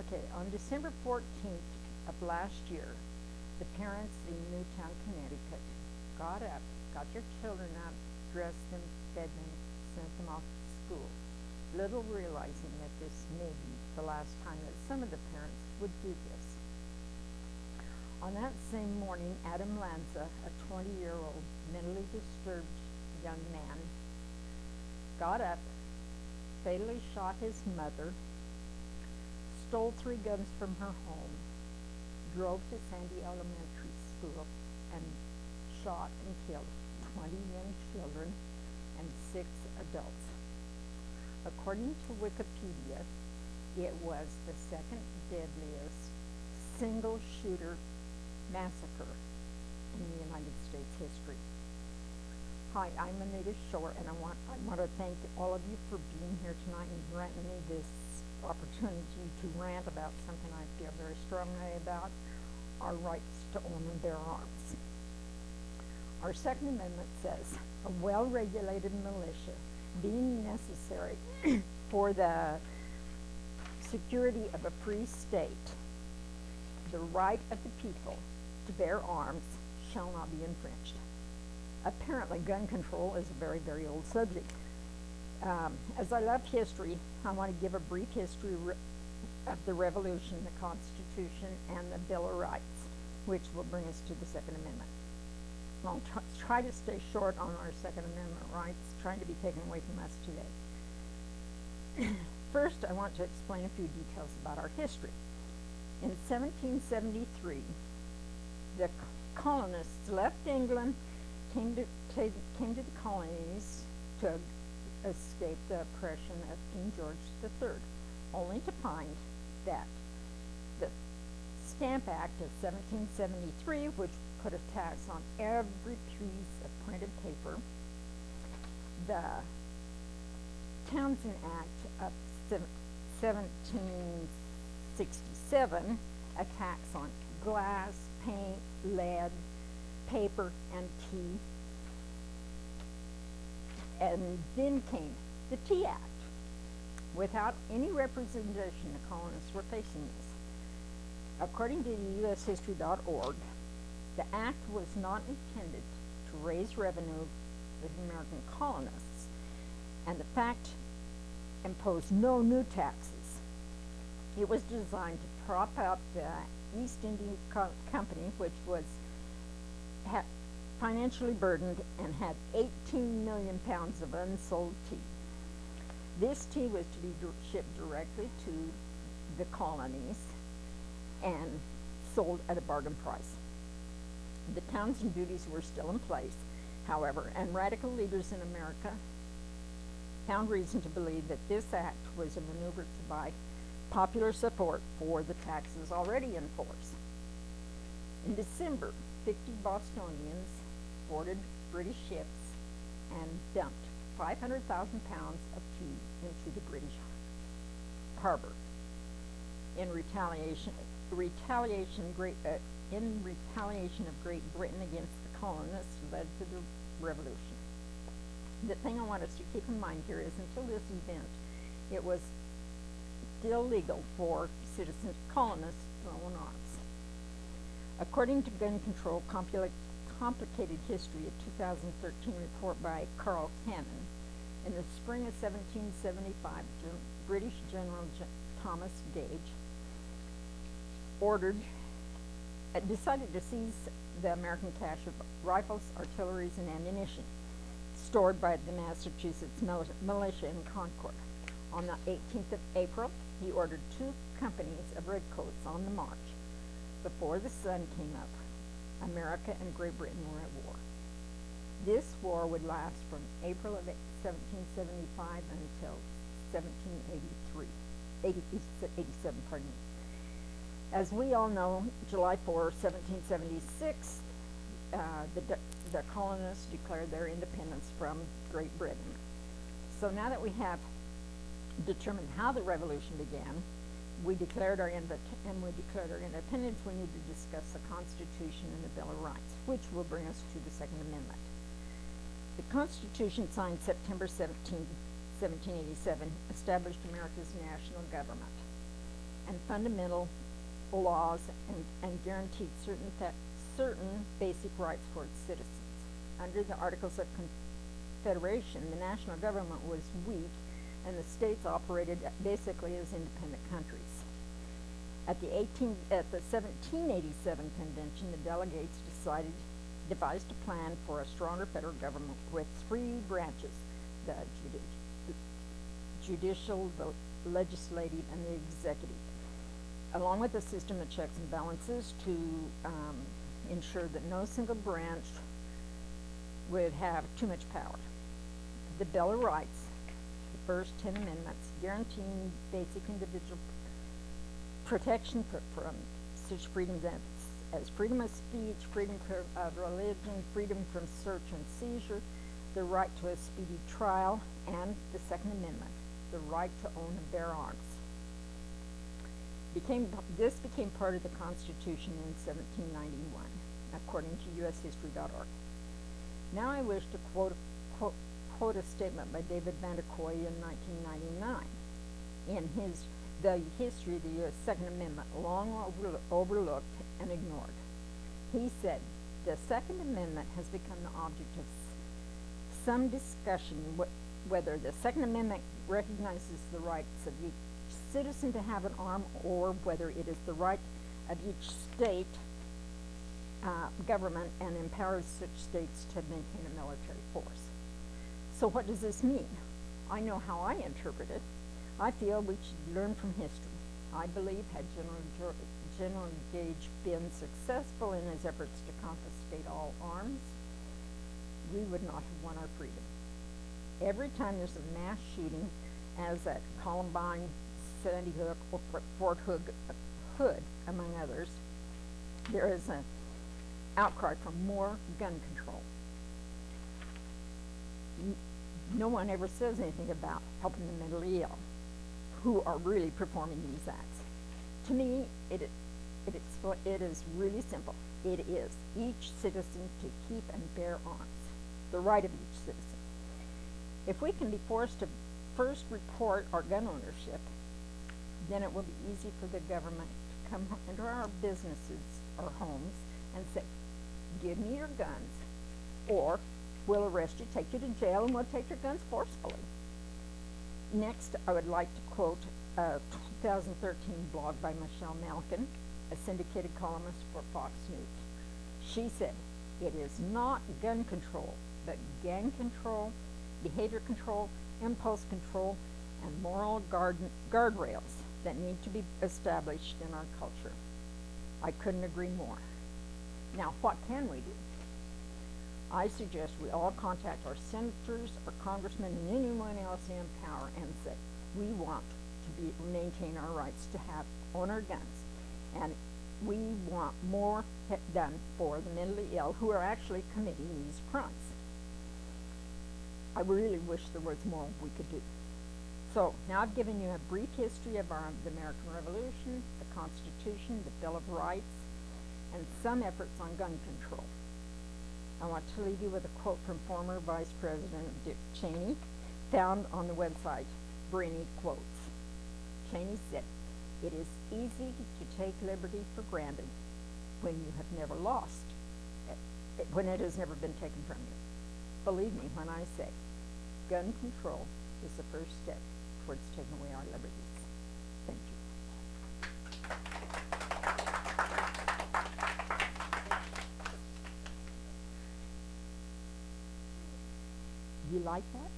Okay, on December 14th of last year, the parents in Newtown, Connecticut got up, got their children up, dressed them, fed them, sent them off to school, little realizing that this may be the last time that some of the parents would do this. On that same morning, Adam Lanza, a 20-year-old mentally disturbed young man, got up, fatally shot his mother, stole 3 guns from her home, drove to Sandy Elementary School, and shot and killed 20 young children and 6 adults. According to Wikipedia, it was the second deadliest single shooter massacre in the United States history. Hi, I'm Anita Shore, and I want to thank all of you for being here tonight and granting me this opportunity to rant about something I feel very strongly about: our rights to own and bear arms. Our Second Amendment says a well-regulated militia being necessary for the security of a free state, the right of the people to bear arms shall not be infringed. Apparently, gun control is a very, very old subject. As I love history, I want to give a brief history of the Revolution, the Constitution, and the Bill of Rights, which will bring us to the Second Amendment. I'll try to stay short on our Second Amendment rights, trying to be taken away from us today. First, I want to explain a few details about our history. In 1773, the colonists left England, came to the colonies to escape the oppression of King George III, only to find that the Stamp Act of 1773, which put a tax on every piece of printed paper, the Townshend Act of 1767, a tax on glass, paint, lead, paper, and tea. And then came the Tea Act. Without any representation, the colonists were facing this. According to ushistory.org, the act was not intended to raise revenue for the American colonists, and the fact imposed no new taxes. It was designed to prop up the East India Company, which was financially burdened and had 18 million pounds of unsold tea. This tea was to be shipped directly to the colonies and sold at a bargain price. The Townshend duties were still in place, however, and radical leaders in America found reason to believe that this act was a maneuver to buy popular support for the taxes already in force. In December, 50 Bostonians boarded British ships and dumped 500,000 pounds of tea into the British harbor. In retaliation of Great Britain against the colonists led to the Revolution. The thing I want us to keep in mind here is, until this event, it was still legal for citizens, colonists, to own arms. According to Gun Control Complicated History, a 2013 report by Carl Cannon, in the spring of 1775, British General Thomas Gage decided to seize the American cache of rifles, artilleries, and ammunition stored by the Massachusetts militia in Concord. On the 18th of April, he ordered 2 companies of redcoats on the march. Before the sun came up, America and Great Britain were at war. This war would last from April of 1775 until 1787, pardon me. As we all know, July 4, 1776, the colonists declared their independence from Great Britain. So now that we have determined how the revolution began, we declared our independence, we need to discuss the Constitution and the Bill of Rights, which will bring us to the Second Amendment. The Constitution, signed September 17, 1787, established America's national government. And fundamental laws and guaranteed certain basic rights for its citizens. Under the Articles of Confederation, the national government was weak, and the states operated basically as independent countries. At the 1787 convention, the delegates devised a plan for a stronger federal government with three branches: the judicial, the legislative, and the executive, along with a system of checks and balances to ensure that no single branch would have too much power. The Bill of Rights, the first 10 amendments, guaranteeing basic individual protection from such freedoms as freedom of speech, freedom of religion, freedom from search and seizure, the right to a speedy trial, and the Second Amendment, the right to own and bear arms. This became part of the Constitution in 1791, according to ushistory.org. Now I wish to quote a statement by David Vanderkoy in 1999 in his The History of the U.S. Second Amendment, long overlooked and ignored. He said, "The Second Amendment has become the object of some discussion whether the Second Amendment recognizes the rights of each citizen to have an arm, or whether it is the right of each state government and empowers such states to maintain a military force." So what does this mean? I know how I interpret it. I feel we should learn from history. I believe had General Gage been successful in his efforts to confiscate all arms, we would not have won our freedom. Every time there's a mass shooting, as at Columbine, Sandy Hook, or Fort Hood, among others, there is an outcry for more gun control. No one ever says anything about helping the mentally ill, who are really performing these acts. To me, it is really simple. It is each citizen to keep and bear arms, the right of each citizen. If we can be forced to first report our gun ownership, then it will be easy for the government to come into our businesses or homes and say, "Give me your guns, or we'll arrest you, take you to jail, and we'll take your guns forcefully." Next, I would like to quote a 2013 blog by Michelle Malkin, a syndicated columnist for Fox News. She said, "It is not gun control, but gang control, behavior control, impulse control, and moral guardrails that need to be established in our culture." I couldn't agree more. Now, what can we do? I suggest we all contact our senators, our congressmen, and anyone else in power and say, we want to maintain our rights to own our guns, and we want more done for the mentally ill who are actually committing these crimes. I really wish there was more we could do. So now I've given you a brief history of the American Revolution, the Constitution, the Bill of Rights, and some efforts on gun control. I want to leave you with a quote from former Vice President Dick Cheney, found on the website Brainy Quotes. Cheney said, "It is easy to take liberty for granted when you have never lost it, when it has never been taken from you. Believe me when I say, gun control is the first step towards taking away our liberties." Thank you. You like that?